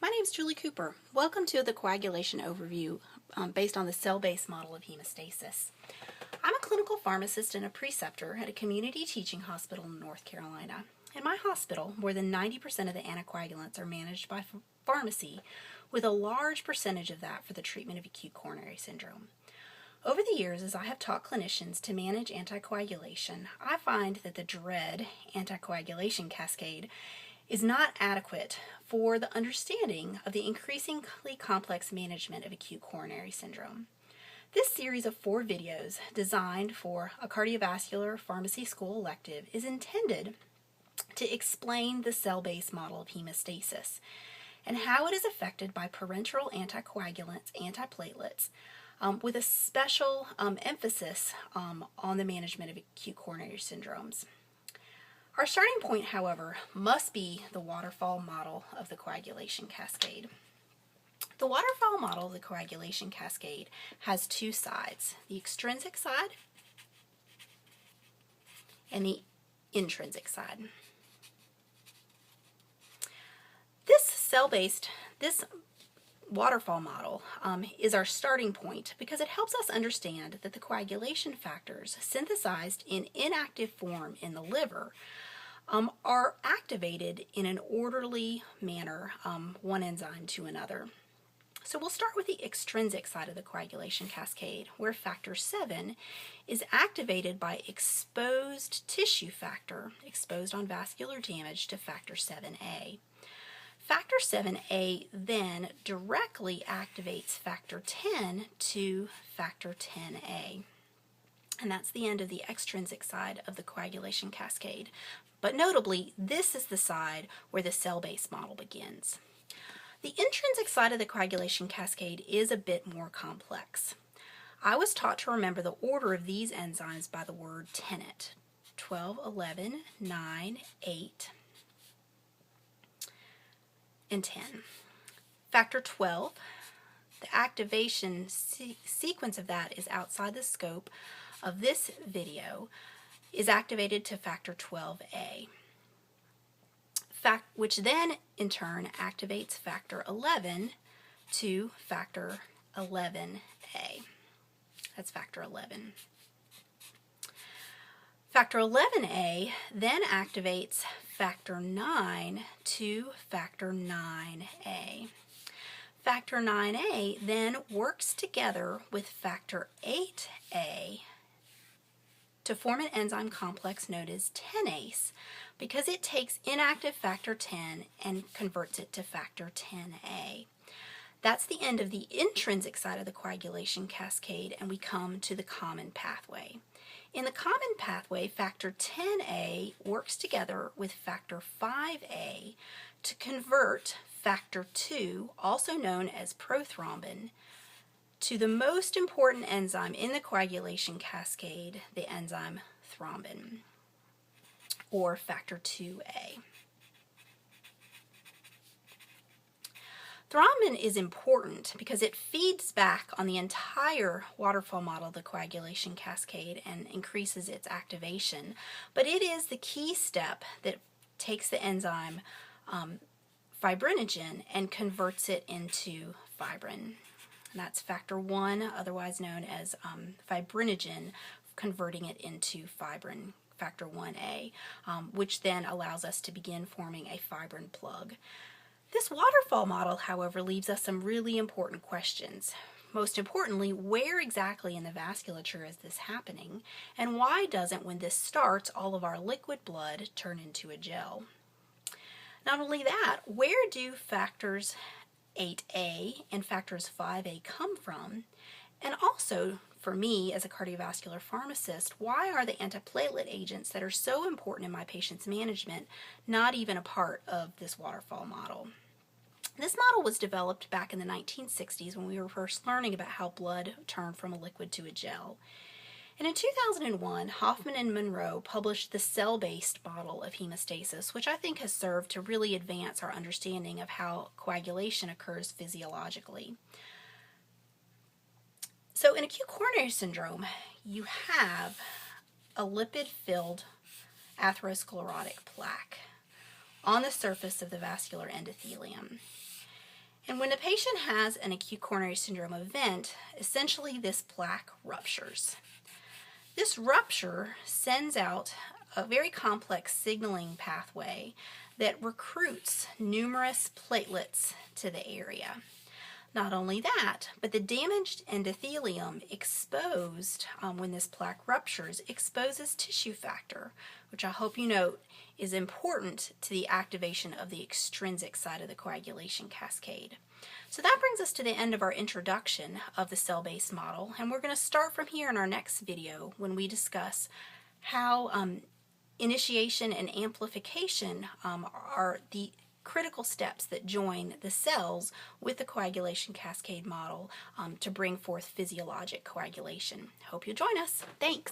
My name is Julie Cooper. Welcome to the coagulation overview based on the cell-based model of hemostasis. I'm a clinical pharmacist and a preceptor at a community teaching hospital in North Carolina. In my hospital, more than 90% of the anticoagulants are managed by pharmacy, with a large percentage of that for the treatment of acute coronary syndrome. Over the years, as I have taught clinicians to manage anticoagulation, I find that the dread anticoagulation cascade is not adequate for the understanding of the increasingly complex management of acute coronary syndrome. This series of 4 videos designed for a cardiovascular pharmacy school elective is intended to explain the cell-based model of hemostasis and how it is affected by parenteral anticoagulants, antiplatelets, with a special emphasis on the management of acute coronary syndromes. Our starting point, however, must be the waterfall model of the coagulation cascade. The waterfall model of the coagulation cascade has 2 sides, the extrinsic side and the intrinsic side. This waterfall model is our starting point because it helps us understand that the coagulation factors synthesized in inactive form in the liver are activated in an orderly manner, one enzyme to another. So we'll start with the extrinsic side of the coagulation cascade, where factor 7 is activated by exposed tissue factor, exposed on vascular damage to factor 7A. Factor 7A then directly activates factor 10 to factor 10A. And that's the end of the extrinsic side of the coagulation cascade. But notably, this is the side where the cell-based model begins. The intrinsic side of the coagulation cascade is a bit more complex. I was taught to remember the order of these enzymes by the word tenet: 12, 11, 9, 8, and 10. Factor 12, the activation sequence of that is outside the scope of this video, is activated to factor 12A, which then in turn activates factor 11 to factor 11A. That's factor 11. Factor 11A then activates factor 9 to factor 9A. Factor 9A then works together with factor 8A to form an enzyme complex known as tenase, because it takes inactive factor 10 and converts it to factor 10A. That's the end of the intrinsic side of the coagulation cascade, and we come to the common pathway. In the common pathway, factor 10A works together with factor 5A to convert factor 2, also known as prothrombin, to the most important enzyme in the coagulation cascade, the enzyme thrombin, or factor 2A. Thrombin is important because it feeds back on the entire waterfall model of the coagulation cascade and increases its activation, but it is the key step that takes the enzyme fibrinogen and converts it into fibrin. And that's factor 1, otherwise known as fibrinogen, converting it into fibrin, factor 1A, which then allows us to begin forming a fibrin plug. This waterfall model, however, leaves us some really important questions. Most importantly, where exactly in the vasculature is this happening, and why doesn't, when this starts, all of our liquid blood turn into a gel? Not only that, where do factors 8A and factors 5A come from? And also, for me as a cardiovascular pharmacist, why are the antiplatelet agents that are so important in my patient's management not even a part of this waterfall model? This model was developed back in the 1960s when we were first learning about how blood turned from a liquid to a gel. And in 2001, Hoffman and Monroe published the cell-based model of hemostasis, which I think has served to really advance our understanding of how coagulation occurs physiologically. So in acute coronary syndrome, you have a lipid-filled atherosclerotic plaque on the surface of the vascular endothelium. And when a patient has an acute coronary syndrome event, essentially this plaque ruptures. This rupture sends out a very complex signaling pathway that recruits numerous platelets to the area. Not only that, but the damaged endothelium exposed when this plaque ruptures exposes tissue factor, which I hope you note is important to the activation of the extrinsic side of the coagulation cascade. So that brings us to the end of our introduction of the cell-based model, and we're going to start from here in our next video when we discuss how initiation and amplification are the critical steps that join the cells with the coagulation cascade model to bring forth physiologic coagulation. Hope you'll join us. Thanks.